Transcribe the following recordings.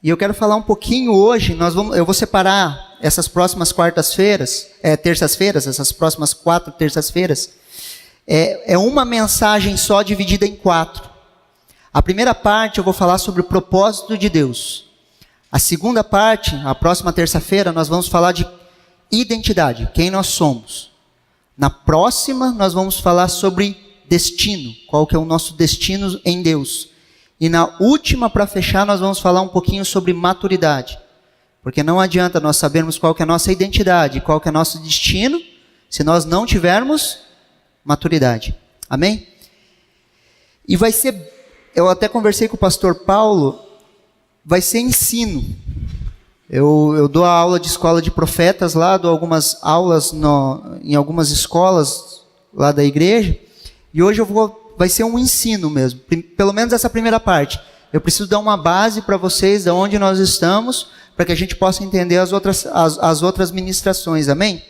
E eu quero falar um pouquinho hoje, eu vou separar essas próximas terças-feiras, essas próximas 4 terças-feiras, é uma mensagem só dividida em 4. A primeira parte eu vou falar sobre o propósito de Deus. A segunda parte, a próxima terça-feira, nós vamos falar de identidade, quem nós somos. Na próxima, nós vamos falar sobre destino, qual que é o nosso destino em Deus. E na última, para fechar, nós vamos falar um pouquinho sobre maturidade. Porque não adianta nós sabermos qual que é a nossa identidade, qual que é o nosso destino, se nós não tivermos maturidade. Amém? E vai ser, eu até conversei com o pastor Paulo, vai ser ensino. Eu dou a aula de escola de profetas lá, dou algumas aulas em algumas escolas lá da igreja, e hoje vai ser um ensino mesmo, pelo menos essa primeira parte. Eu preciso dar uma base para vocês, de onde nós estamos, para que a gente possa entender as outras ministrações, amém?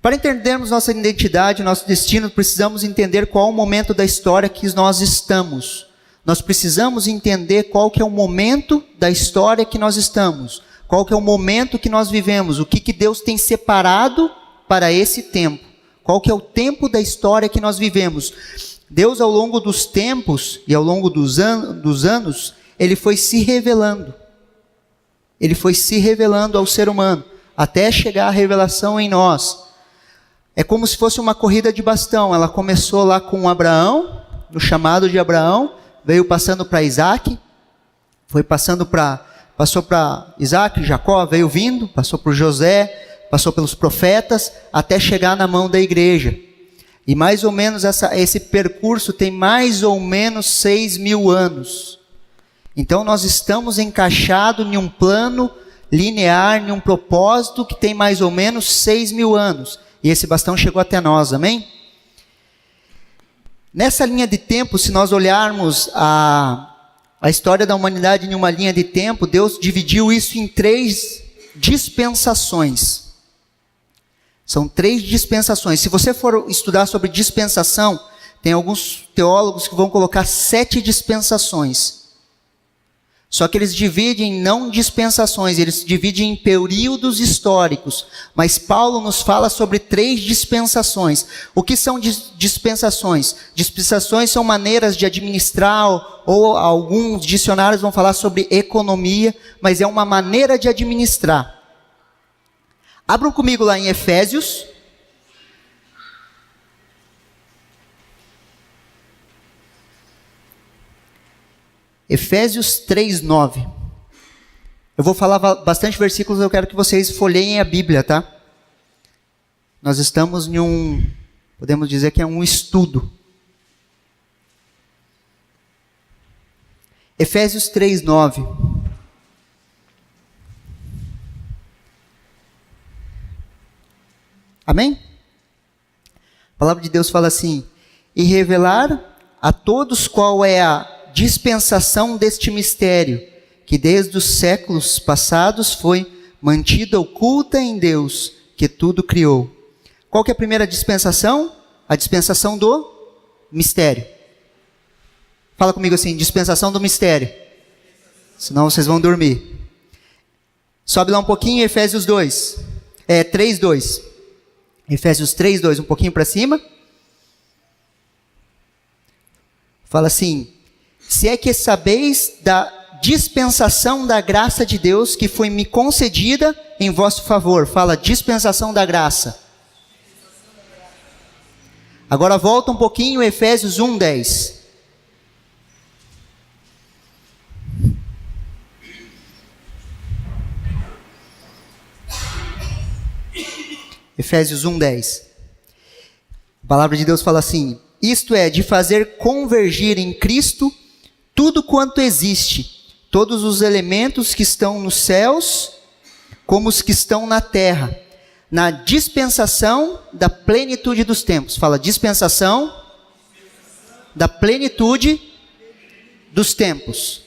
Para entendermos nossa identidade, nosso destino, precisamos entender qual o momento da história que nós estamos. Nós precisamos entender qual que é o momento da história que nós estamos, qual que é o momento que nós vivemos, o que Deus tem separado para esse tempo, qual que é o tempo da história que nós vivemos. Deus, ao longo dos tempos e ao longo dos anos, Ele foi se revelando. Ele foi se revelando ao ser humano, até chegar a revelação em nós. É como se fosse uma corrida de bastão. Ela começou lá com Abraão, no chamado de Abraão, veio passando para Isaac, passou para Isaac, Jacó, veio vindo, passou por José, passou pelos profetas, até chegar na mão da igreja. E mais ou menos esse percurso tem mais ou menos 6.000 anos. Então nós estamos encaixados em um plano linear, em um propósito que tem mais ou menos 6.000 anos. E esse bastão chegou até nós, amém? Nessa linha de tempo, se nós olharmos a história da humanidade em uma linha de tempo, Deus dividiu isso em 3 dispensações. São 3 dispensações. Se você for estudar sobre dispensação, tem alguns teólogos que vão colocar 7 dispensações. Só que eles dividem não dispensações, eles dividem em períodos históricos. Mas Paulo nos fala sobre 3 dispensações. O que são dispensações? Dispensações são maneiras de administrar, ou alguns dicionários vão falar sobre economia, mas é uma maneira de administrar. Abram comigo lá em Efésios. Efésios 3:9. Eu vou falar bastante versículos, eu quero que vocês folheiem a Bíblia, tá? Nós estamos podemos dizer que é um estudo. Efésios 3:9. Amém? A palavra de Deus fala assim: e revelar a todos qual é a dispensação deste mistério, que desde os séculos passados foi mantida oculta em Deus, que tudo criou. Qual que é a primeira dispensação? A dispensação do mistério. Fala comigo assim, dispensação do mistério. Senão vocês vão dormir. Sobe lá um pouquinho, Efésios 3:2. Efésios 3:2, um pouquinho para cima. Fala assim: se é que sabeis da dispensação da graça de Deus que foi me concedida em vosso favor. Fala, dispensação da graça. Agora volta um pouquinho, Efésios 1:10. Efésios 1:10. A palavra de Deus fala assim: isto é, de fazer convergir em Cristo tudo quanto existe, todos os elementos que estão nos céus, como os que estão na terra, na dispensação da plenitude dos tempos. Fala, dispensação da plenitude dos tempos.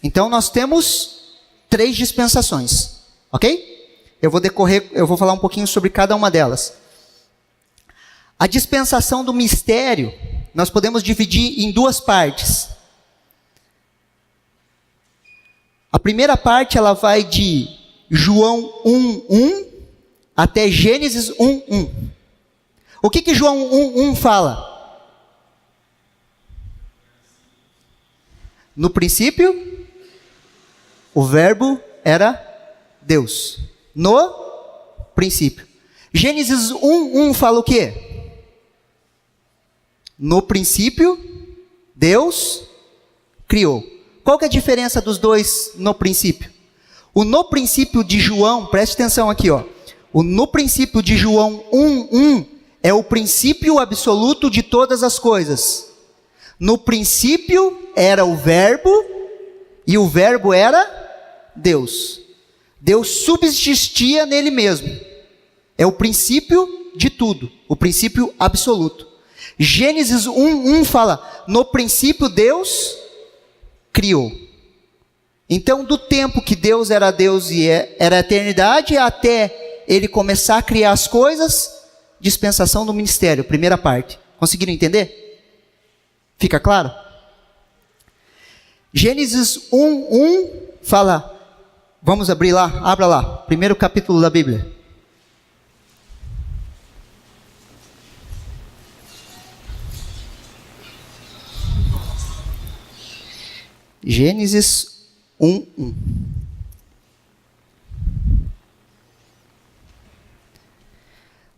Então nós temos 3 dispensações, ok? Eu vou falar um pouquinho sobre cada uma delas. A dispensação do mistério, nós podemos dividir em 2 partes. A primeira parte ela vai de João 1:1 até Gênesis 1:1. O que João 1:1 fala? No princípio, o verbo era Deus. No princípio. Gênesis 1:1 fala o quê? No princípio, Deus criou. Qual que é a diferença dos dois no princípio? O no princípio de João, preste atenção aqui, ó. O no princípio de João 1:1 é o princípio absoluto de todas as coisas. No princípio era o verbo, e o verbo era Deus. Deus subsistia nele mesmo. É o princípio de tudo, o princípio absoluto. Gênesis 1:1 fala, no princípio Deus criou. Então, do tempo que Deus era Deus e era a eternidade, até ele começar a criar as coisas, dispensação do ministério, primeira parte. Conseguiram entender? Fica claro? Gênesis 1:1 fala, vamos abrir lá, abra lá, primeiro capítulo da Bíblia. Gênesis 1:1.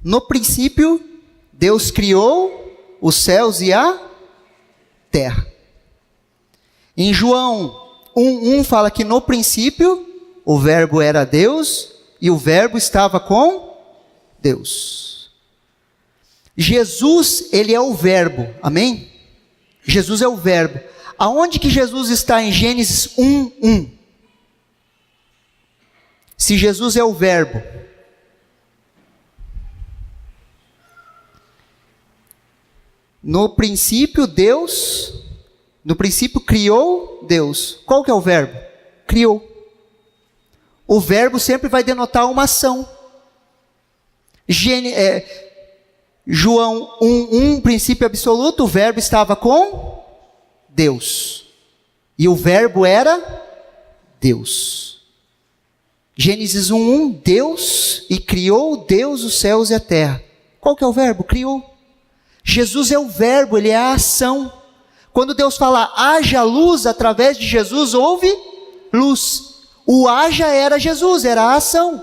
No princípio, Deus criou os céus e a terra. Em João 1:1 fala que no princípio o verbo era Deus e o verbo estava com Deus. Jesus, ele é o verbo, amém? Jesus é o verbo. Aonde que Jesus está em Gênesis 1:1? Se Jesus é o verbo, no princípio Deus, no princípio criou Deus. Qual que é o verbo? Criou. O verbo sempre vai denotar uma ação. João 1:1, princípio absoluto, o verbo estava com Deus. E o verbo era Deus. Gênesis 1:1, Deus, e criou Deus os céus e a terra. Qual que é o verbo? Criou. Jesus é o verbo, ele é a ação. Quando Deus fala, haja luz, através de Jesus houve luz. O haja era Jesus, era a ação.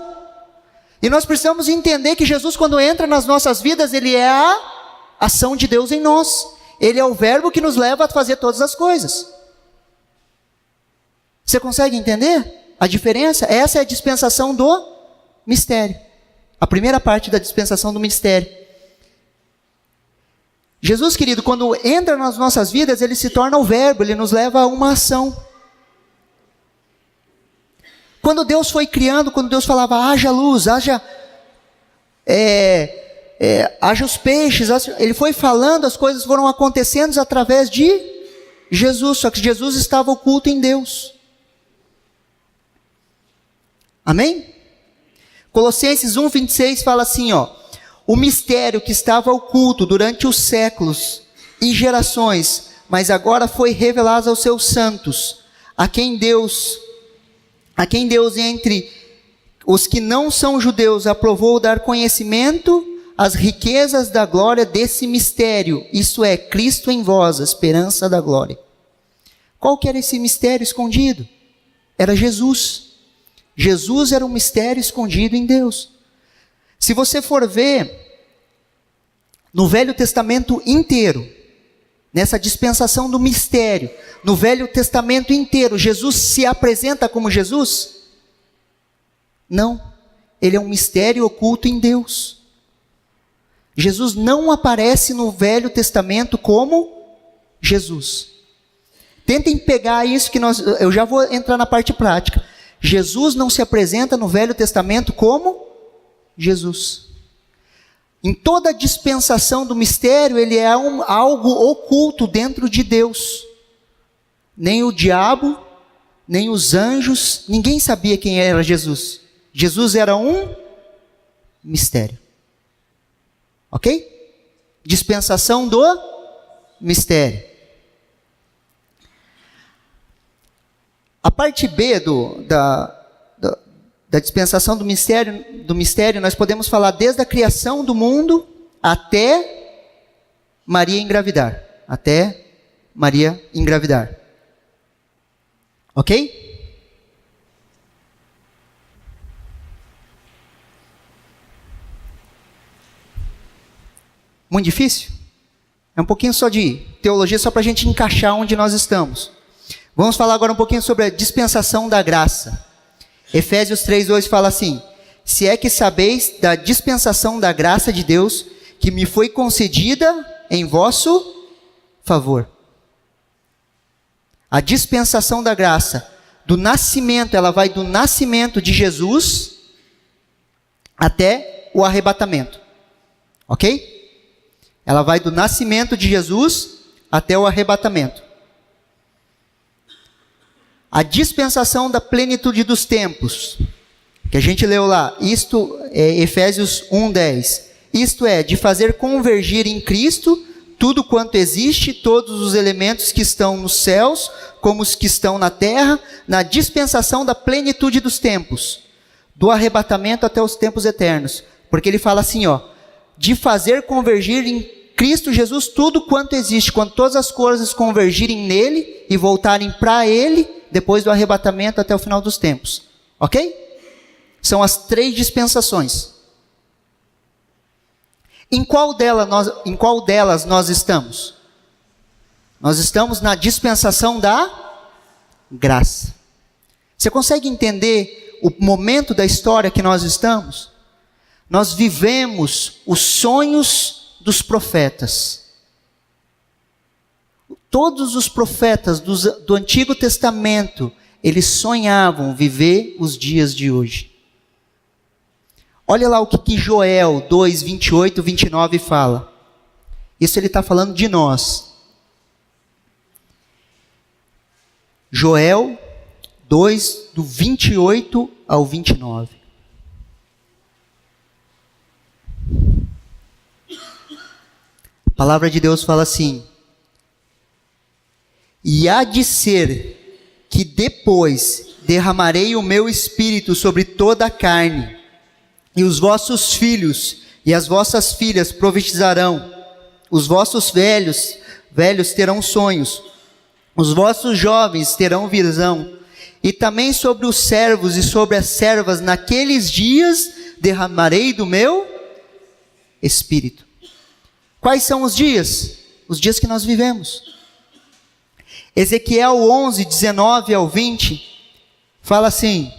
E nós precisamos entender que Jesus, quando entra nas nossas vidas, ele é a ação de Deus em nós. Ele é o verbo que nos leva a fazer todas as coisas. Você consegue entender a diferença? Essa é a dispensação do mistério. A primeira parte da dispensação do mistério. Jesus, querido, quando entra nas nossas vidas, ele se torna o verbo, ele nos leva a uma ação. Quando Deus foi criando, quando Deus falava, haja luz, haja os peixes, ele foi falando, as coisas foram acontecendo através de Jesus, só que Jesus estava oculto em Deus. Amém? Colossenses 1:26 fala assim, ó, o mistério que estava oculto durante os séculos e gerações, mas agora foi revelado aos seus santos, a quem Deus entre os que não são judeus aprovou dar conhecimento às riquezas da glória desse mistério, isto é, Cristo em vós, a esperança da glória. Qual que era esse mistério escondido? Era Jesus. Jesus era um mistério escondido em Deus. Se você for ver, no Velho Testamento inteiro, nessa dispensação do mistério, no Velho Testamento inteiro, Jesus se apresenta como Jesus? Não, ele é um mistério oculto em Deus. Jesus não aparece no Velho Testamento como Jesus. Tentem pegar isso que eu já vou entrar na parte prática. Jesus não se apresenta no Velho Testamento como Jesus. Em toda a dispensação do mistério, ele é algo oculto dentro de Deus. Nem o diabo, nem os anjos, ninguém sabia quem era Jesus. Jesus era um mistério. Ok? Dispensação do mistério. A parte B da dispensação do mistério, nós podemos falar desde a criação do mundo até Maria engravidar. Até Maria engravidar. Ok? Muito difícil? É um pouquinho só de teologia, só para a gente encaixar onde nós estamos. Vamos falar agora um pouquinho sobre a dispensação da graça. Efésios 3:2 fala assim: se é que sabeis da dispensação da graça de Deus, que me foi concedida em vosso favor. A dispensação da graça, do nascimento, ela vai do nascimento de Jesus até o arrebatamento. Ok? Ela vai do nascimento de Jesus até o arrebatamento. A dispensação da plenitude dos tempos, que a gente leu lá, isto é Efésios 1:10. Isto é, de fazer convergir em Cristo tudo quanto existe, todos os elementos que estão nos céus, como os que estão na terra, na dispensação da plenitude dos tempos, do arrebatamento até os tempos eternos. Porque ele fala assim, de fazer convergir em Cristo Jesus tudo quanto existe, quando todas as coisas convergirem nele e voltarem para ele, depois do arrebatamento até o final dos tempos. Ok? São as 3 dispensações. Em qual delas nós estamos? Nós estamos na dispensação da graça. Você consegue entender o momento da história que nós estamos? Nós vivemos os sonhos dos profetas. Todos os profetas do Antigo Testamento, eles sonhavam viver os dias de hoje. Olha lá o que Joel 2, 28, 29 fala. Isso ele está falando de nós. Joel 2, do 28 ao 29. A palavra de Deus fala assim: e há de ser que depois derramarei o meu espírito sobre toda a carne, e os vossos filhos e as vossas filhas profetizarão, os vossos velhos terão sonhos, os vossos jovens terão visão, e também sobre os servos e sobre as servas naqueles dias derramarei do meu espírito. Quais são os dias? Os dias que nós vivemos. Ezequiel 11, 19 ao 20, fala assim: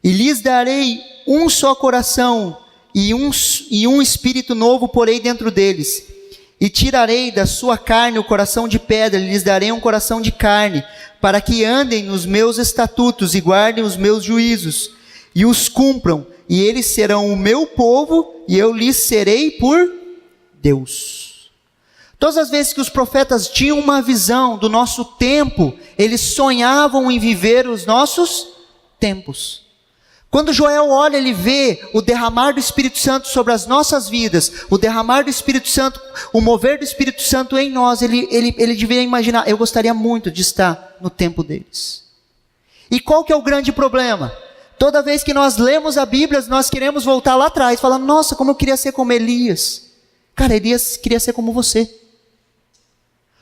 e lhes darei um só coração, e um espírito novo porei dentro deles, e tirarei da sua carne o coração de pedra, e lhes darei um coração de carne, para que andem nos meus estatutos, e guardem os meus juízos, e os cumpram, e eles serão o meu povo, e eu lhes serei por Deus. Todas as vezes que os profetas tinham uma visão do nosso tempo, eles sonhavam em viver os nossos tempos. Quando Joel olha, ele vê o derramar do Espírito Santo sobre as nossas vidas, o derramar do Espírito Santo, o mover do Espírito Santo em nós, ele deveria imaginar: eu gostaria muito de estar no tempo deles. E qual que é o grande problema? Toda vez que nós lemos a Bíblia, nós queremos voltar lá atrás, falando: nossa, como eu queria ser como Elias. Cara, Elias queria ser como você.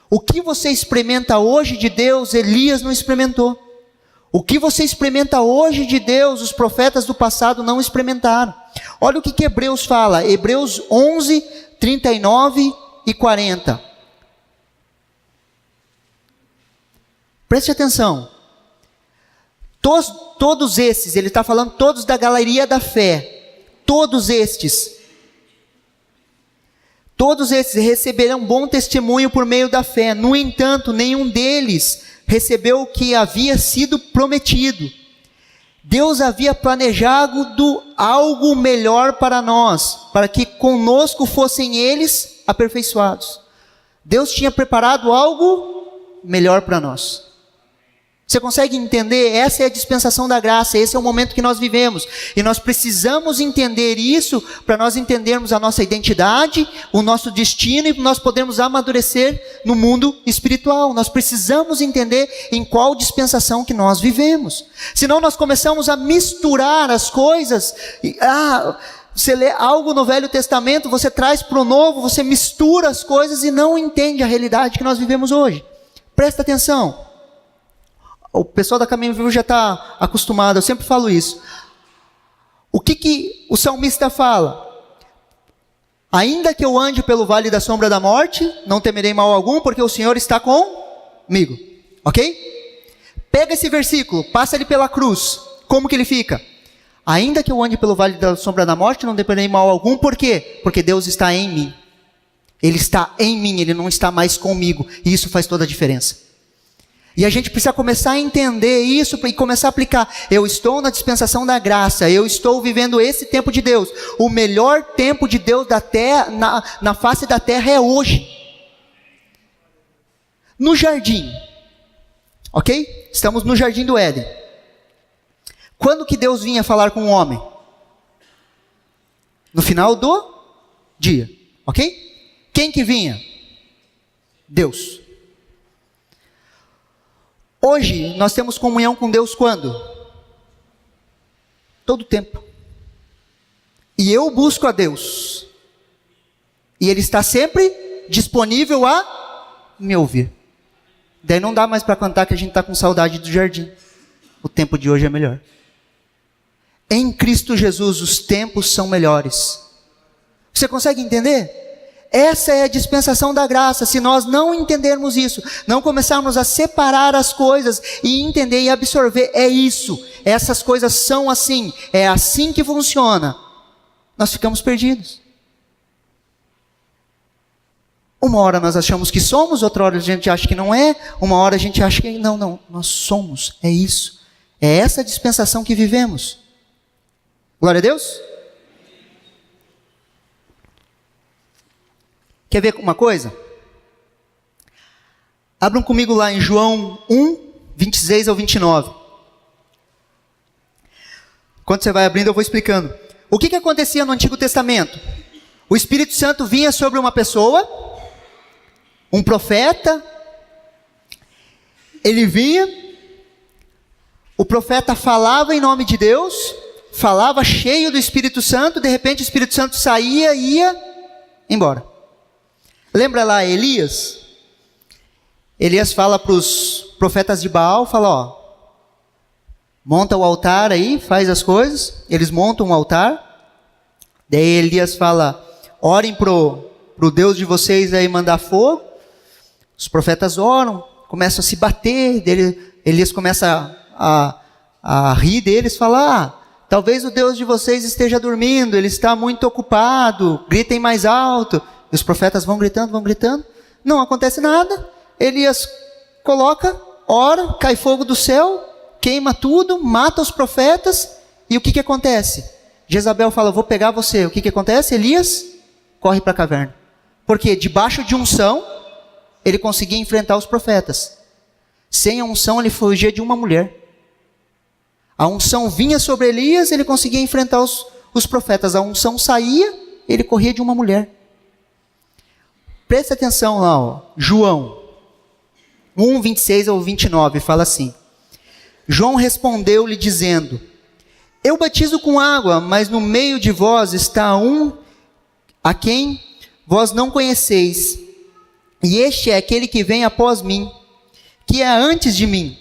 O que você experimenta hoje de Deus, Elias não experimentou. O que você experimenta hoje de Deus, os profetas do passado não experimentaram. Olha o que Hebreus fala, Hebreus 11, 39 e 40. Preste atenção. Todos esses, ele está falando todos da galeria da fé. Todos estes receberão bom testemunho por meio da fé. No entanto, nenhum deles recebeu o que havia sido prometido. Deus havia planejado algo melhor para nós, para que conosco fossem eles aperfeiçoados. Deus tinha preparado algo melhor para nós. Você consegue entender? Essa é a dispensação da graça, esse é o momento que nós vivemos. E nós precisamos entender isso para nós entendermos a nossa identidade, o nosso destino e nós podermos amadurecer no mundo espiritual. Nós precisamos entender em qual dispensação que nós vivemos. Senão nós começamos a misturar as coisas. Você lê algo no Velho Testamento, você traz para o Novo, você mistura as coisas e não entende a realidade que nós vivemos hoje. Presta atenção. O pessoal da Caminho Vivo já está acostumado, eu sempre falo isso. O que o salmista fala? Ainda que eu ande pelo vale da sombra da morte, não temerei mal algum, porque o Senhor está comigo. Ok? Pega esse versículo, passa ele pela cruz. Como que ele fica? Ainda que eu ande pelo vale da sombra da morte, não temerei mal algum, por quê? Porque Deus está em mim. Ele está em mim, Ele não está mais comigo. E isso faz toda a diferença. E a gente precisa começar a entender isso e começar a aplicar. Eu estou na dispensação da graça, eu estou vivendo esse tempo de Deus. O melhor tempo de Deus da terra, na face da terra é hoje. No jardim, ok? Estamos no jardim do Éden. Quando que Deus vinha falar com o homem? No final do dia, ok? Quem que vinha? Deus. Hoje, nós temos comunhão com Deus quando? Todo tempo. E eu busco a Deus. E Ele está sempre disponível a me ouvir. Daí não dá mais para cantar que a gente está com saudade do jardim. O tempo de hoje é melhor. Em Cristo Jesus, os tempos são melhores. Você consegue entender? Essa é a dispensação da graça. Se nós não entendermos isso, não começarmos a separar as coisas e entender e absorver, é isso. Essas coisas são assim. É assim que funciona. Nós ficamos perdidos. Uma hora nós achamos que somos, outra hora a gente acha que não é, uma hora a gente acha que não, nós somos. É isso. É essa dispensação que vivemos. Glória a Deus. Quer ver uma coisa? Abram comigo lá em João 1, 26 ao 29. Quando você vai abrindo, eu vou explicando. O que acontecia no Antigo Testamento? O Espírito Santo vinha sobre uma pessoa, um profeta. Ele vinha, o profeta falava em nome de Deus, falava cheio do Espírito Santo, de repente o Espírito Santo saía e ia embora. Lembra lá Elias? Elias fala para os profetas de Baal, fala, monta o altar aí, faz as coisas. Eles montam um altar. Daí Elias fala, orem pro Deus de vocês aí mandar fogo. Os profetas oram, começam a se bater. Elias começa a rir deles, fala, talvez o Deus de vocês esteja dormindo, ele está muito ocupado, gritem mais alto. E os profetas vão gritando, não acontece nada. Elias coloca, ora, cai fogo do céu, queima tudo, mata os profetas, e o que acontece? Jezabel fala, vou pegar você. O que acontece? Elias corre para a caverna. Porque debaixo de unção, ele conseguia enfrentar os profetas. Sem a unção, ele fugia de uma mulher. A unção vinha sobre Elias, ele conseguia enfrentar os profetas. A unção saía, ele corria de uma mulher. Presta atenção lá, João 1, 26 ao 29, fala assim. João respondeu-lhe dizendo, eu batizo com água, mas no meio de vós está um a quem vós não conheceis. E este é aquele que vem após mim, que é antes de mim,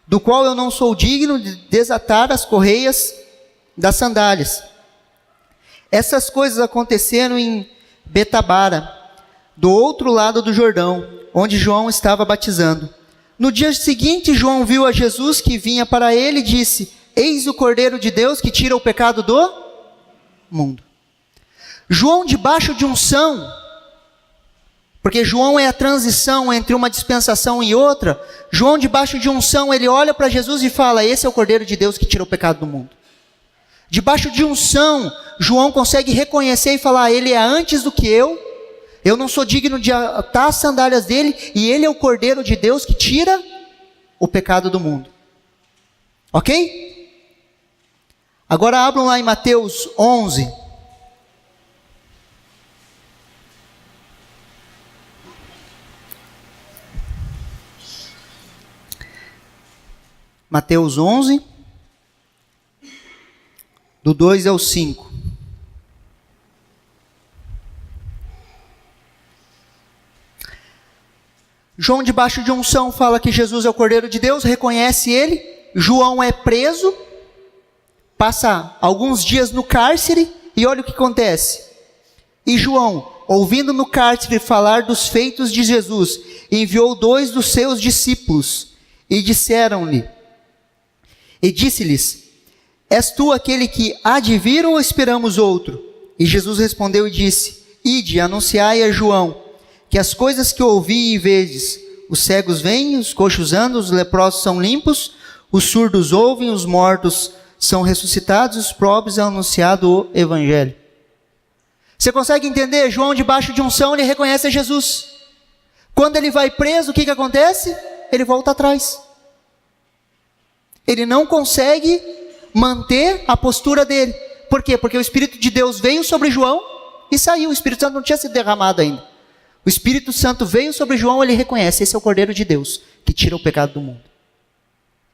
do qual eu não sou digno de desatar as correias das sandálias. Essas coisas aconteceram em Betabara, do outro lado do Jordão, onde João estava batizando. No dia seguinte, João viu a Jesus que vinha para ele e disse, eis o Cordeiro de Deus que tira o pecado do mundo. João, debaixo de unção, porque João é a transição entre uma dispensação e outra, João, debaixo de unção, ele olha para Jesus e fala, esse é o Cordeiro de Deus que tira o pecado do mundo. Debaixo de unção, João consegue reconhecer e falar, ele é antes do que eu não sou digno de atar as sandálias dele, e ele é o Cordeiro de Deus que tira o pecado do mundo. Ok? Agora abram lá em Mateus 11. Mateus 11, do 2 ao 5. João, debaixo de unção, fala que Jesus é o Cordeiro de Deus, reconhece ele. João é preso, passa alguns dias no cárcere, e olha o que acontece. E João, ouvindo no cárcere falar dos feitos de Jesus, enviou 2 dos seus discípulos, e disse-lhes: És tu aquele que há de vir, ou esperamos outro? E Jesus respondeu e disse: Ide, anunciai a João que as coisas que ouvi e vedes: os cegos veem, os coxos andam, os leprosos são limpos, os surdos ouvem, os mortos são ressuscitados, os pobres é anunciado o evangelho. Você consegue entender? João, debaixo de unção, ele reconhece a Jesus. Quando ele vai preso, o que acontece? Ele volta atrás. Ele não consegue manter a postura dele. Por quê? Porque o Espírito de Deus veio sobre João e saiu. O Espírito Santo não tinha sido derramado ainda. O Espírito Santo veio sobre João, ele reconhece: esse é o Cordeiro de Deus, que tira o pecado do mundo.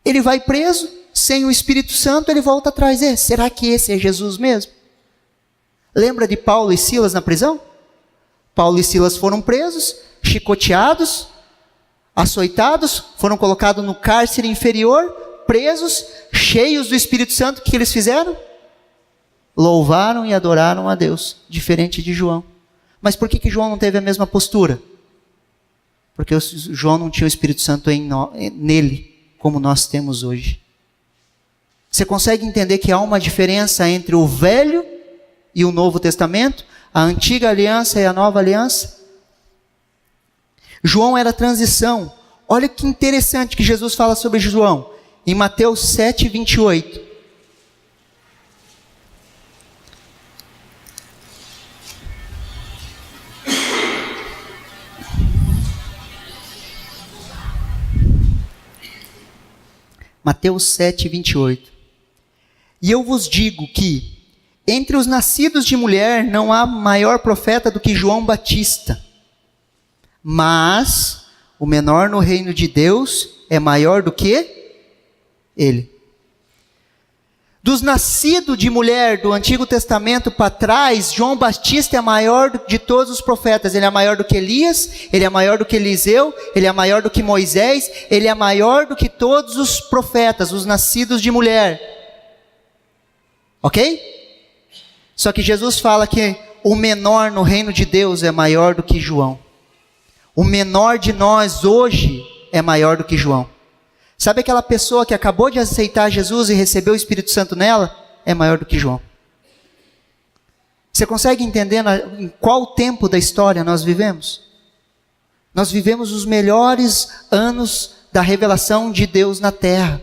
Ele vai preso, sem o Espírito Santo, ele volta atrás. Será que esse é Jesus mesmo? Lembra de Paulo e Silas na prisão? Paulo e Silas foram presos, chicoteados, açoitados, foram colocados no cárcere inferior, presos, cheios do Espírito Santo. O que eles fizeram? Louvaram e adoraram a Deus, diferente de João. Mas por que João não teve a mesma postura? Porque João não tinha o Espírito Santo nele, como nós temos hoje. Você consegue entender que há uma diferença entre o Velho e o Novo Testamento? A antiga aliança e a nova aliança? João era a transição. Olha que interessante que Jesus fala sobre João. Em Mateus 7, 28. Mateus 7, 28. E eu vos digo que, entre os nascidos de mulher, não há maior profeta do que João Batista. Mas o menor no reino de Deus é maior do que ele. Dos nascidos de mulher do Antigo Testamento para trás, João Batista é maior de todos os profetas. Ele é maior do que Elias, ele é maior do que Eliseu, ele é maior do que Moisés, ele é maior do que todos os profetas, os nascidos de mulher. Ok? Só que Jesus fala que o menor no reino de Deus é maior do que João. O menor de nós hoje é maior do que João. Sabe aquela pessoa que acabou de aceitar Jesus e recebeu o Espírito Santo nela? É maior do que João. Você consegue entender em qual tempo da história nós vivemos? Nós vivemos os melhores anos da revelação de Deus na terra.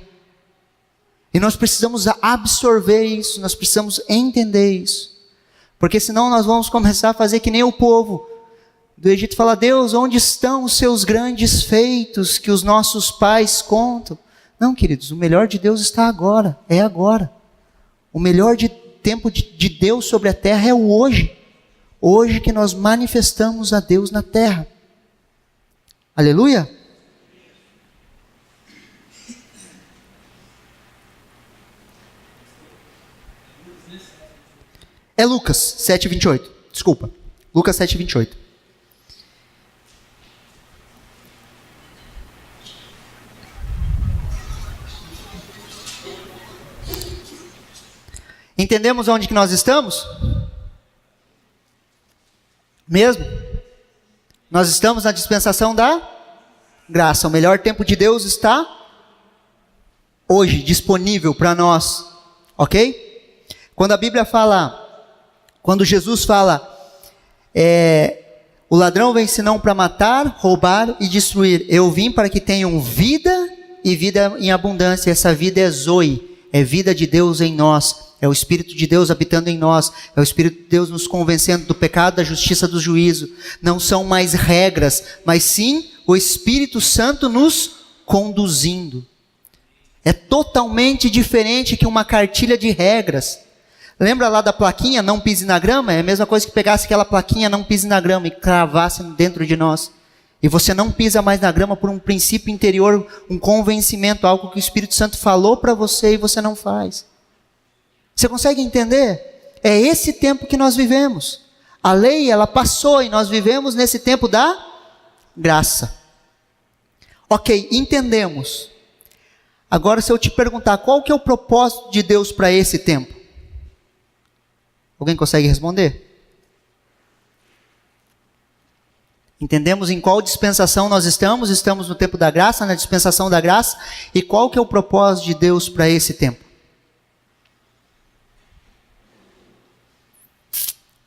E nós precisamos absorver isso, nós precisamos entender isso. Porque senão nós vamos começar a fazer que nem o povo do Egito, fala: Deus, onde estão os seus grandes feitos que os nossos pais contam? Não, queridos, o melhor de Deus está agora, é agora. O melhor tempo de Deus sobre a terra é o hoje. Hoje que nós manifestamos a Deus na terra. Aleluia? É Lucas 7, 28. Desculpa. Lucas 7, 28. Entendemos onde que nós estamos? Mesmo? Nós estamos na dispensação da graça. O melhor tempo de Deus está hoje, disponível para nós. Ok? Quando a Bíblia fala, quando Jesus fala, o ladrão vem senão para matar, roubar e destruir. Eu vim para que tenham vida e vida em abundância. Essa vida é Zoe, é vida de Deus em nós. É o Espírito de Deus habitando em nós. É o Espírito de Deus nos convencendo do pecado, da justiça, do juízo. Não são mais regras, mas sim o Espírito Santo nos conduzindo. É totalmente diferente que uma cartilha de regras. Lembra lá da plaquinha, não pise na grama? É a mesma coisa que pegasse aquela plaquinha, não pise na grama, e cravasse dentro de nós. E você não pisa mais na grama por um princípio interior, um convencimento, algo que o Espírito Santo falou para você e você não faz. Você consegue entender? É esse tempo que nós vivemos. A lei, ela passou e nós vivemos nesse tempo da graça. Ok, entendemos. Agora, se eu te perguntar, qual que é o propósito de Deus para esse tempo? Alguém consegue responder? Entendemos em qual dispensação nós estamos? Estamos no tempo da graça, na dispensação da graça. E qual que é o propósito de Deus para esse tempo?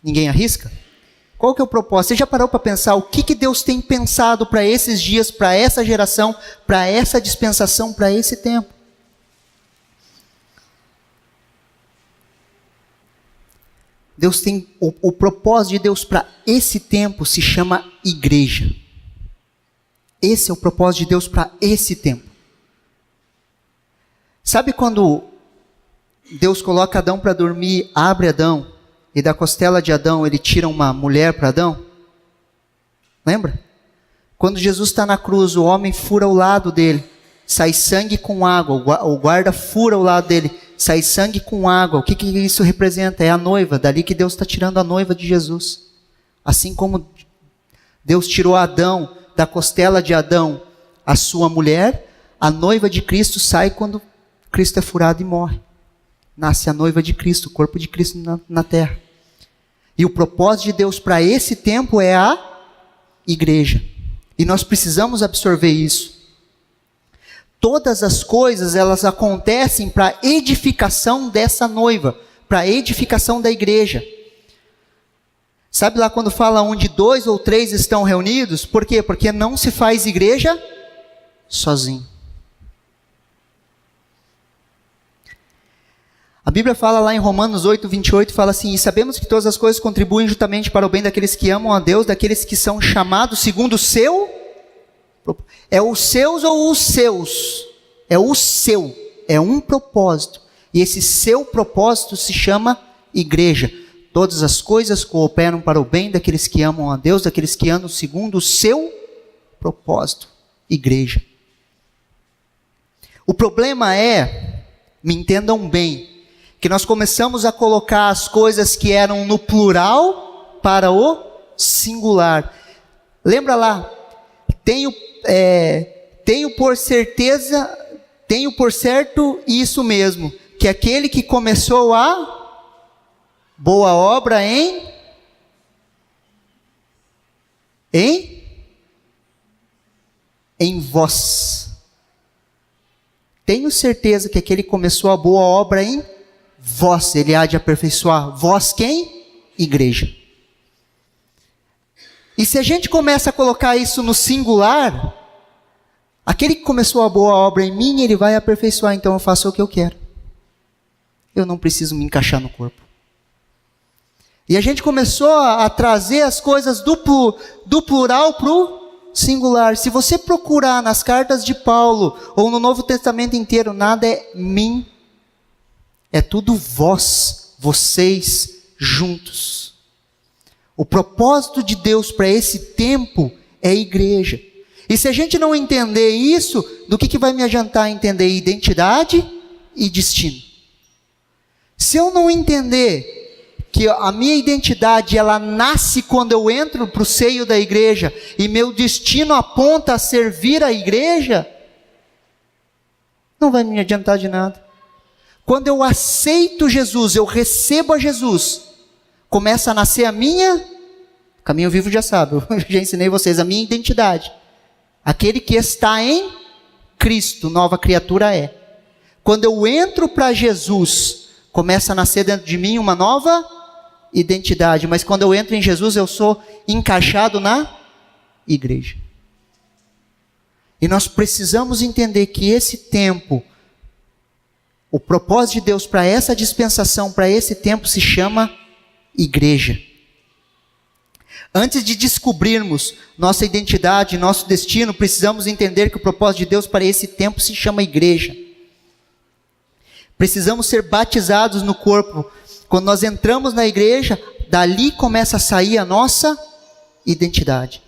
Ninguém arrisca? Qual que é o propósito? Você já parou para pensar o que Deus tem pensado para esses dias, para essa geração, para essa dispensação, para esse tempo? Deus tem, o propósito de Deus para esse tempo se chama igreja. Esse é o propósito de Deus para esse tempo. Sabe quando Deus coloca Adão para dormir, abre Adão, e da costela de Adão ele tira uma mulher para Adão? Lembra? Quando Jesus está na cruz, o homem fura o lado dele, sai sangue com água, o guarda fura o lado dele, sai sangue com água. O que isso representa? É a noiva, dali que Deus está tirando a noiva de Jesus. Assim como Deus tirou Adão, da costela de Adão, a sua mulher, a noiva de Cristo sai quando Cristo é furado e morre. Nasce a noiva de Cristo, o corpo de Cristo na terra. E o propósito de Deus para esse tempo é a igreja. E nós precisamos absorver isso. Todas as coisas, elas acontecem para a edificação dessa noiva, para a edificação da igreja. Sabe lá quando fala onde 2 ou 3 estão reunidos? Por quê? Porque não se faz igreja sozinho. A Bíblia fala lá em Romanos 8, 28, fala assim: e sabemos que todas as coisas contribuem juntamente para o bem daqueles que amam a Deus, daqueles que são chamados segundo o seu... É os seus ou os seus? É o seu, é um propósito. E esse seu propósito se chama igreja. Todas as coisas cooperam para o bem daqueles que amam a Deus, daqueles que andam segundo o seu propósito. Igreja. O problema é, me entendam bem, que nós começamos a colocar as coisas que eram no plural para o singular. Lembra lá? Tenho por certeza, tenho por certo isso mesmo, que aquele que começou a boa obra em vós. Tenho certeza que aquele que começou a boa obra em vós, ele há de aperfeiçoar. Vós quem? Igreja. E se a gente começa a colocar isso no singular, aquele que começou a boa obra em mim, ele vai aperfeiçoar, então eu faço o que eu quero. Eu não preciso me encaixar no corpo. E a gente começou a trazer as coisas do plural para o singular. Se você procurar nas cartas de Paulo, ou no Novo Testamento inteiro, nada é mim. É tudo vós, vocês, juntos. O propósito de Deus para esse tempo é igreja. E se a gente não entender isso, do que vai me adiantar entender identidade e destino? Se eu não entender que a minha identidade, ela nasce quando eu entro para o seio da igreja, e meu destino aponta a servir a igreja, não vai me adiantar de nada. Quando eu aceito Jesus, eu recebo a Jesus, começa a nascer a minha, Caminho Vivo já sabe, eu já ensinei vocês, a minha identidade. Aquele que está em Cristo, nova criatura é. Quando eu entro para Jesus, começa a nascer dentro de mim uma nova identidade. Mas quando eu entro em Jesus, eu sou encaixado na igreja. E nós precisamos entender que esse tempo, o propósito de Deus para essa dispensação, para esse tempo, se chama igreja. Antes de descobrirmos nossa identidade, nosso destino, precisamos entender que o propósito de Deus para esse tempo se chama igreja. Precisamos ser batizados no corpo. Quando nós entramos na igreja, dali começa a sair a nossa identidade.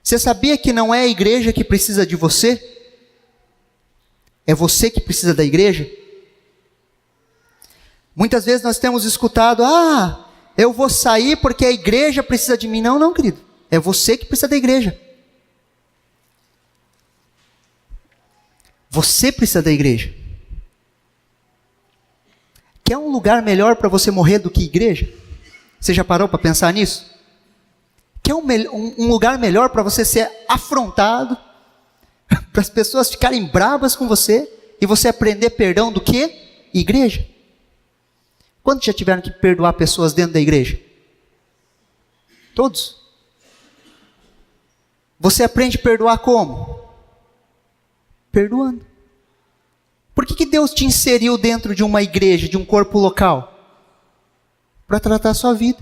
Você sabia que não é a igreja que precisa de você? É você que precisa da igreja? Muitas vezes nós temos escutado, eu vou sair porque a igreja precisa de mim. Não, não, querido. É você que precisa da igreja. Você precisa da igreja. Quer um lugar melhor para você morrer do que igreja? Você já parou para pensar nisso? Quer um lugar melhor para você ser afrontado? Para as pessoas ficarem bravas com você? E você aprender perdão do que? Igreja. Quantos já tiveram que perdoar pessoas dentro da igreja? Todos. Você aprende a perdoar como? Perdoando. Por que Deus te inseriu dentro de uma igreja, de um corpo local? Para tratar a sua vida.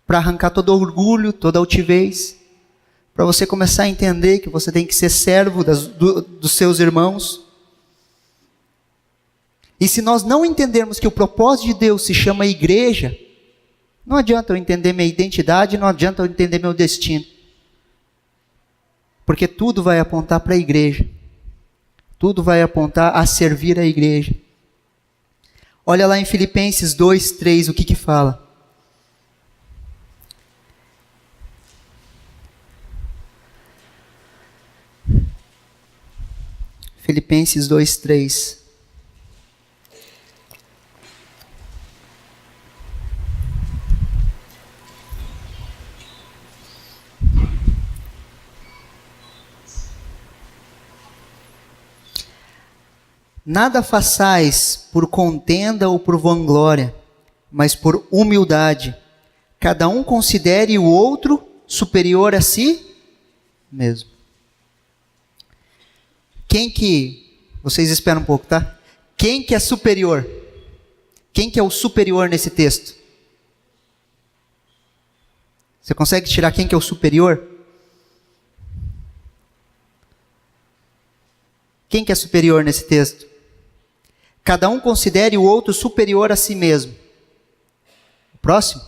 Para arrancar todo orgulho, toda altivez. Para você começar a entender que você tem que ser servo dos seus irmãos. E se nós não entendermos que o propósito de Deus se chama igreja, não adianta eu entender minha identidade, não adianta eu entender meu destino. Porque tudo vai apontar para a igreja. Tudo vai apontar a servir a igreja. Olha lá em Filipenses 2:3, o que fala? Filipenses 2:3. Nada façais por contenda ou por vanglória, mas por humildade. Cada um considere o outro superior a si mesmo. Vocês esperam um pouco, tá? Quem que é superior? Quem que é o superior nesse texto? Você consegue tirar quem que é o superior? Quem que é superior nesse texto? Cada um considere o outro superior a si mesmo. O próximo?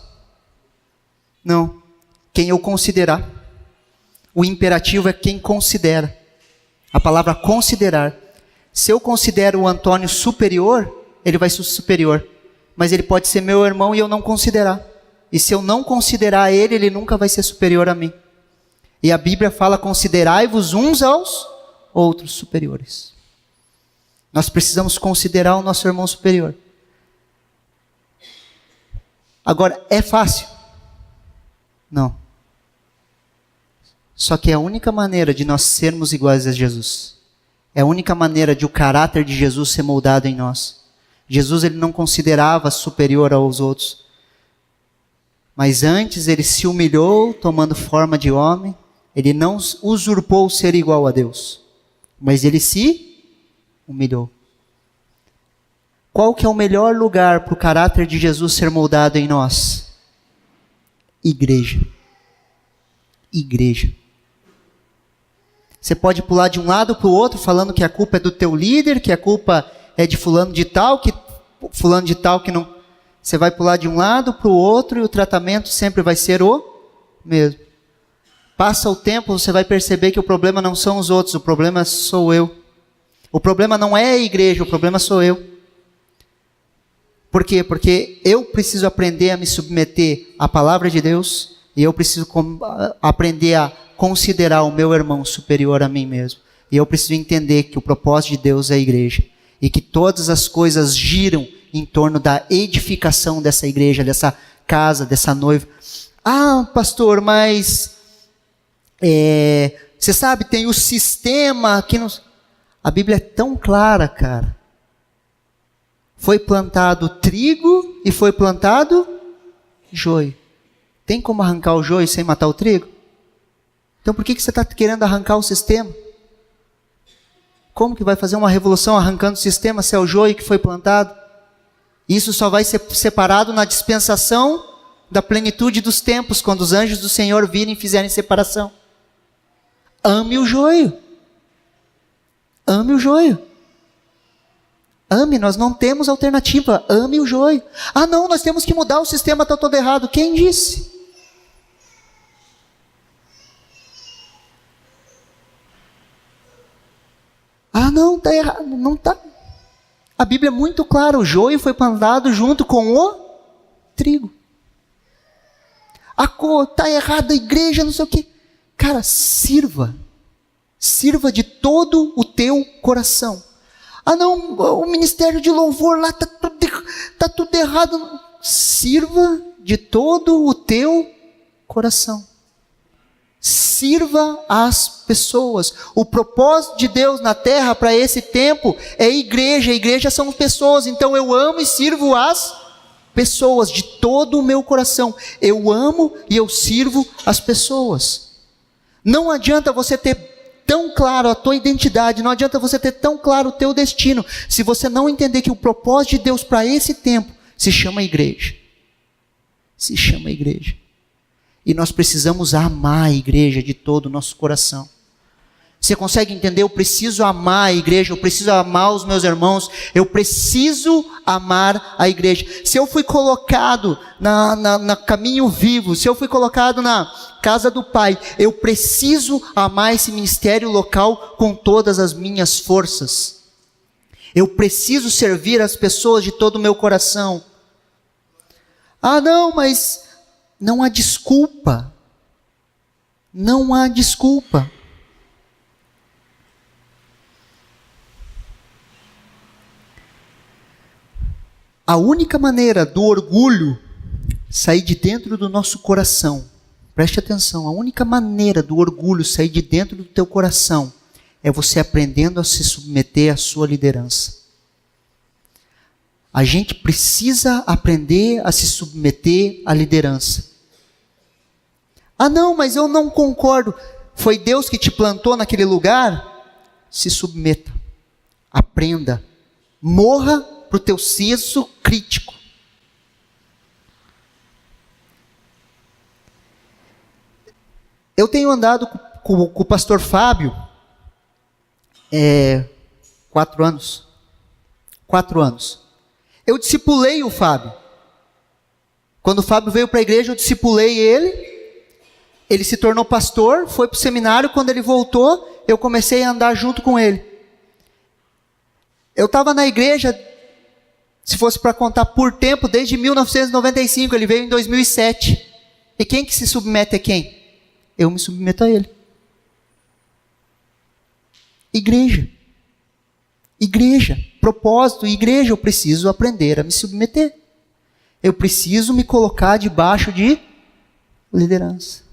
Não. Quem eu considerar. O imperativo é quem considera. A palavra considerar. Se eu considero o Antônio superior, ele vai ser superior. Mas ele pode ser meu irmão e eu não considerar. E se eu não considerar ele, ele nunca vai ser superior a mim. E a Bíblia fala, considerai-vos uns aos outros superiores. Nós precisamos considerar o nosso irmão superior. Agora, é fácil? Não. Só que é a única maneira de nós sermos iguais a Jesus. É a única maneira de o caráter de Jesus ser moldado em nós. Jesus ele não considerava superior aos outros. Mas antes ele se humilhou, tomando forma de homem. Ele não usurpou ser igual a Deus. Mas ele se humilhou. Qual que é o melhor lugar para o caráter de Jesus ser moldado em nós? Igreja. Igreja. Você pode pular de um lado para o outro falando que a culpa é do teu líder, que a culpa é de fulano de tal que não... Você vai pular de um lado para o outro e o tratamento sempre vai ser o mesmo. Passa o tempo, você vai perceber que o problema não são os outros, o problema sou eu. O problema não é a igreja, o problema sou eu. Por quê? Porque eu preciso aprender a me submeter à palavra de Deus e eu preciso aprender a considerar o meu irmão superior a mim mesmo. E eu preciso entender que o propósito de Deus é a igreja e que todas as coisas giram em torno da edificação dessa igreja, dessa casa, dessa noiva. Ah, pastor, mas você sabe, tem o sistema que não... A Bíblia é tão clara, cara. Foi plantado trigo e foi plantado joio. Tem como arrancar o joio sem matar o trigo? Então por que você está querendo arrancar o sistema? Como que vai fazer uma revolução arrancando o sistema se é o joio que foi plantado? Isso só vai ser separado na dispensação da plenitude dos tempos, quando os anjos do Senhor virem e fizerem separação. Ame o joio. Ame o joio. Ame, nós não temos alternativa. Ame o joio. Ah, não, nós temos que mudar, o sistema está todo errado. Quem disse? Ah, não, está errado. Não está. A Bíblia é muito clara, o joio foi plantado junto com o trigo. Está errado a igreja, não sei o quê. Cara, sirva. Sirva de todo o teu coração. Ah, não, o ministério de louvor lá está tudo errado. Sirva de todo o teu coração. Sirva as pessoas. O propósito de Deus na terra para esse tempo é igreja. A igreja são pessoas. Então eu amo e sirvo as pessoas de todo o meu coração. Eu amo e eu sirvo as pessoas. Não adianta você ter tão claro a tua identidade, não adianta você ter tão claro o teu destino, se você não entender que o propósito de Deus para esse tempo se chama igreja. Se chama igreja. E nós precisamos amar a igreja de todo o nosso coração. Você consegue entender? Eu preciso amar a igreja, eu preciso amar os meus irmãos, eu preciso amar a igreja. Se eu fui colocado na caminho vivo, se eu fui colocado na casa do Pai, eu preciso amar esse ministério local com todas as minhas forças. Eu preciso servir as pessoas de todo o meu coração. Ah, não, mas não há desculpa. Não há desculpa. A única maneira do orgulho sair de dentro do nosso coração, preste atenção, a única maneira do orgulho sair de dentro do teu coração é você aprendendo a se submeter à sua liderança. A gente precisa aprender a se submeter à liderança. Ah, não, mas eu não concordo. Foi Deus que te plantou naquele lugar? Se submeta. Aprenda. Morra para o teu senso crítico. Eu tenho andado com o pastor Fábio 4 anos. 4 anos. Eu discipulei o Fábio. Quando o Fábio veio para a igreja, eu discipulei ele. Ele se tornou pastor, foi para o seminário. Quando ele voltou, eu comecei a andar junto com ele. Eu estava na igreja, se fosse para contar por tempo, desde 1995, ele veio em 2007. E quem que se submete a quem? Eu me submeto a ele. Igreja. Igreja. Propósito. Igreja, eu preciso aprender a me submeter. Eu preciso me colocar debaixo de liderança.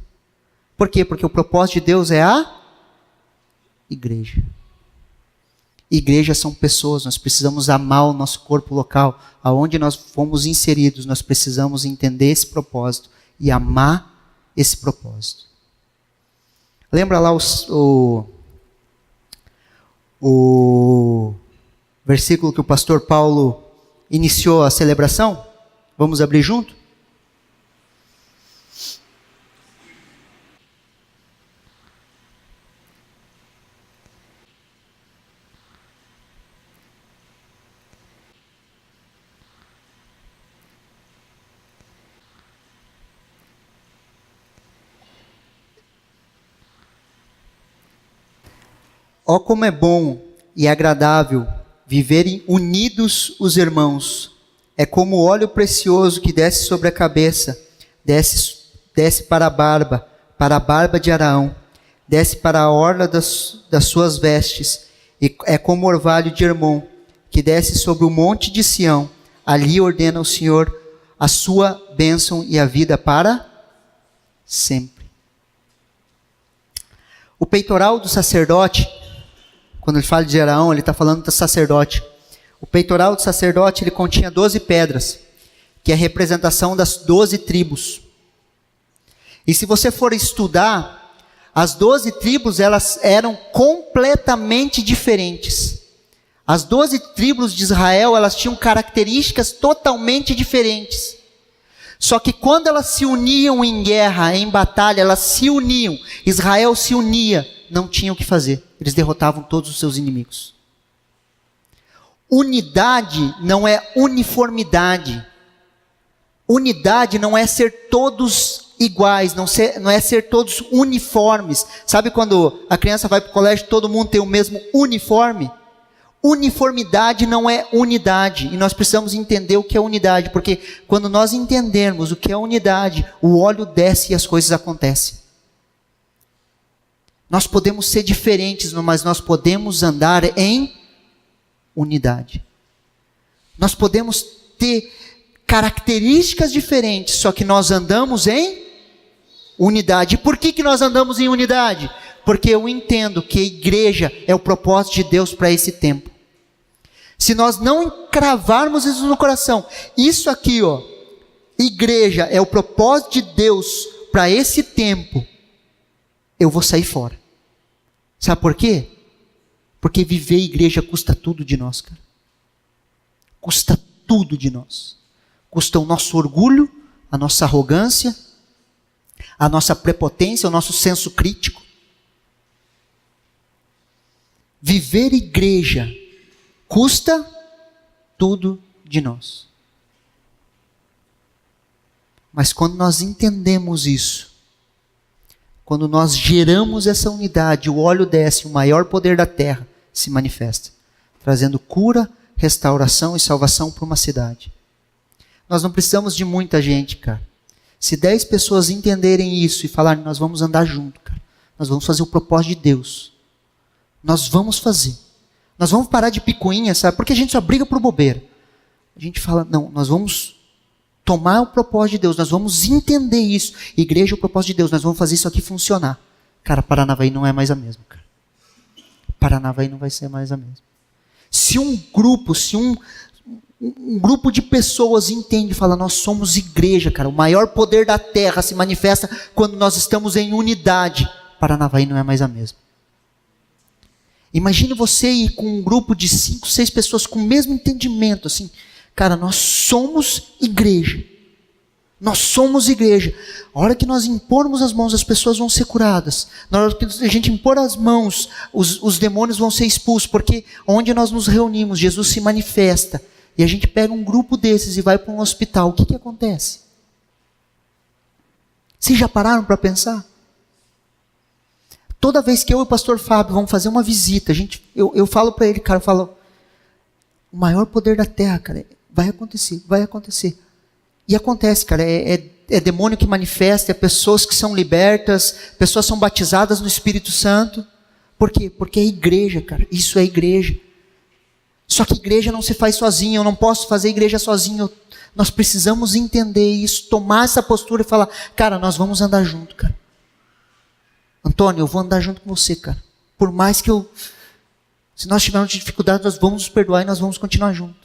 Por quê? Porque o propósito de Deus é a igreja. Igrejas são pessoas, nós precisamos amar o nosso corpo local, aonde nós fomos inseridos, nós precisamos entender esse propósito e amar esse propósito. Lembra lá o versículo que o pastor Paulo iniciou a celebração? Vamos abrir junto? Ó como é bom e agradável viverem unidos os irmãos. É como óleo precioso que desce sobre a cabeça, desce para a barba de Araão, desce para a orla das suas vestes, e é como orvalho de Hermon, que desce sobre o monte de Sião. Ali ordena o Senhor a sua bênção e a vida para sempre. O peitoral do sacerdote, quando ele fala de Araão, ele está falando do sacerdote. O peitoral do sacerdote, ele continha 12 pedras, que é a representação das 12 tribos. E se você for estudar, as 12 tribos, elas eram completamente diferentes. As 12 tribos de Israel, elas tinham características totalmente diferentes. Só que quando elas se uniam em guerra, em batalha, elas se uniam. Israel se unia, não tinha o que fazer. Eles derrotavam todos os seus inimigos. Unidade não é uniformidade. Unidade não é ser todos iguais, não é ser todos uniformes. Sabe quando a criança vai para o colégio, todo mundo tem o mesmo uniforme? Uniformidade não é unidade, e nós precisamos entender o que é unidade, porque quando nós entendermos o que é unidade, o óleo desce e as coisas acontecem. Nós podemos ser diferentes, mas nós podemos andar em unidade. Nós podemos ter características diferentes, só que nós andamos em unidade. E por que nós andamos em unidade? Porque eu entendo que a igreja é o propósito de Deus para esse tempo. Se nós não encravarmos isso no coração, isso aqui, igreja é o propósito de Deus para esse tempo, eu vou sair fora. Sabe por quê? Porque viver igreja custa tudo de nós, cara. Custa tudo de nós. Custa o nosso orgulho, a nossa arrogância, a nossa prepotência, o nosso senso crítico. Viver igreja custa tudo de nós. Mas quando nós entendemos isso, quando nós geramos essa unidade, o óleo desce, o maior poder da terra se manifesta, trazendo cura, restauração e salvação para uma cidade. Nós não precisamos de muita gente, cara. Se 10 pessoas entenderem isso e falarem, nós vamos andar junto, cara. Nós vamos fazer o propósito de Deus. Nós vamos fazer. Nós vamos parar de picuinha, sabe? Porque a gente só briga por bobeira. A gente fala, não, nós vamos tomar o propósito de Deus, nós vamos entender isso. Igreja é o propósito de Deus, nós vamos fazer isso aqui funcionar. Cara, Paranavaí não é mais a mesma, cara. Paranavaí não vai ser mais a mesma. Se um grupo de pessoas entende e fala, nós somos igreja, cara, o maior poder da terra se manifesta quando nós estamos em unidade. Paranavaí não é mais a mesma. Imagine você ir com um grupo de 5, 6 pessoas com o mesmo entendimento, assim, cara, nós somos igreja. Nós somos igreja. A hora que nós impormos as mãos, as pessoas vão ser curadas. Na hora que a gente impor as mãos, os demônios vão ser expulsos, porque onde nós nos reunimos, Jesus se manifesta. E a gente pega um grupo desses e vai para um hospital. O que acontece? Vocês já pararam para pensar? Toda vez que eu e o pastor Fábio vamos fazer uma visita, eu falo para ele, cara, eu falo, o maior poder da terra, cara, vai acontecer, vai acontecer. E acontece, cara, é demônio que manifesta, é pessoas que são libertas, pessoas são batizadas no Espírito Santo. Por quê? Porque é igreja, cara, isso é igreja. Só que igreja não se faz sozinha, eu não posso fazer igreja sozinho. Nós precisamos entender isso, tomar essa postura e falar, cara, nós vamos andar junto, cara. Antônio, eu vou andar junto com você, cara. Por mais que se nós tivermos dificuldade, nós vamos nos perdoar e nós vamos continuar juntos.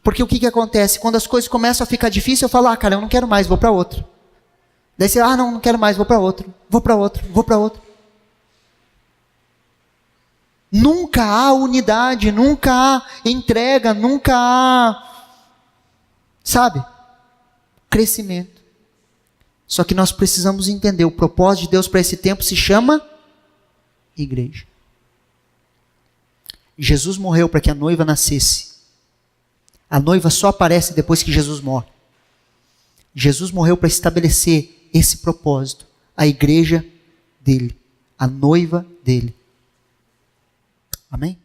Porque o que acontece? Quando as coisas começam a ficar difíceis, eu falo, cara, eu não quero mais, vou para outro. Daí você, não quero mais, vou para outro. Vou para outro, vou para outro. Nunca há unidade, nunca há entrega, nunca há, sabe, crescimento. Só que nós precisamos entender, o propósito de Deus para esse tempo se chama igreja. Jesus morreu para que a noiva nascesse. A noiva só aparece depois que Jesus morre. Jesus morreu para estabelecer esse propósito, a igreja dele, a noiva dele. Amém?